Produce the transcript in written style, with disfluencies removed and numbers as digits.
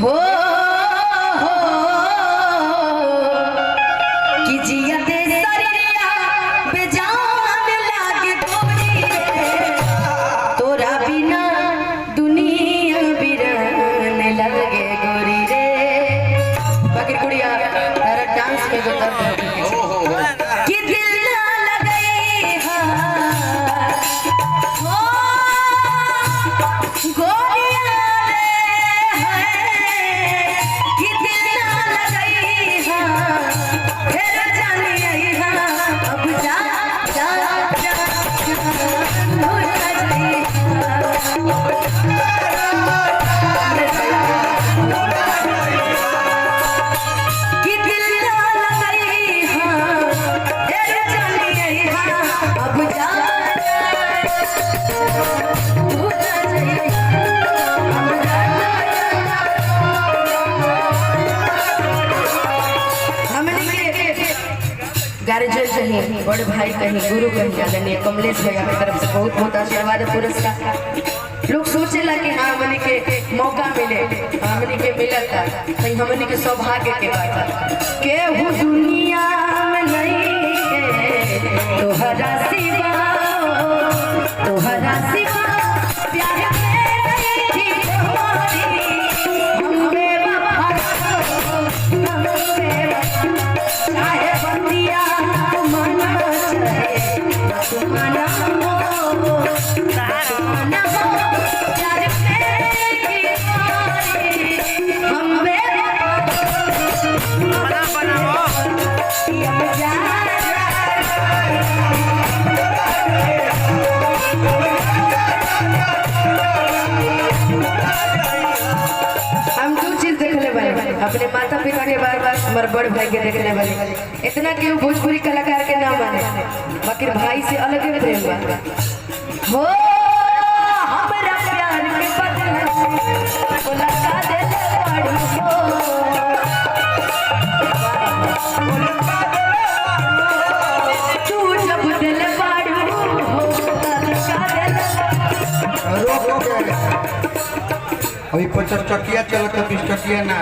हो कि जिया दे सरिया बेजान लागे गोरी रे, तोरा बिना दुनिया बिरान लगे गोरी रे। बाकी कुड़िया तारा डांस में जो दर्द कि दिल ना लगई हां हो गोरिया रे है कि दिल ना लगई हां फिर जानी आई हां अब जा जा जा भूल जाई कि दिल ना लगई हां फिर जानी आई हां अब जा भूल जाई गार्जियन कहीं बड़े भाई कहीं गुरु कहीं आदरणीय कमलेश भैया की तरफ से बहुत बहुत आशीर्वाद पुरस्कार। लोग सोचेला कि हाँ हमनी के मौका मिले, हमनी के मिलता कहीं हमनी के सौभाग्य के बात केहू दुनिया में नहीं है तोहरा सिवा, तोहरा सिवा प्यार में थी तुम्हारी हम बेवफा हम बेवफा चाहे बंदिया मना चाहे मना हो मना हो प्यार में थी तुम्हारी हम बेवफा बना बनाओ हम जा हम दो चीज देखने वाले अपने माता पिता के बाद हमारे बड़ भाई के देखने वाले। इतना कि वो भोजपुरी कलाकार के नाम माने बाकी भाई से अलग ही प्रेम बा हो हमरा प्यार के बदला वो लगा दे पड़ू तू जब दिल पड़ू हो लगा दे अभी 50 टकिया चलता 20 टकिया ना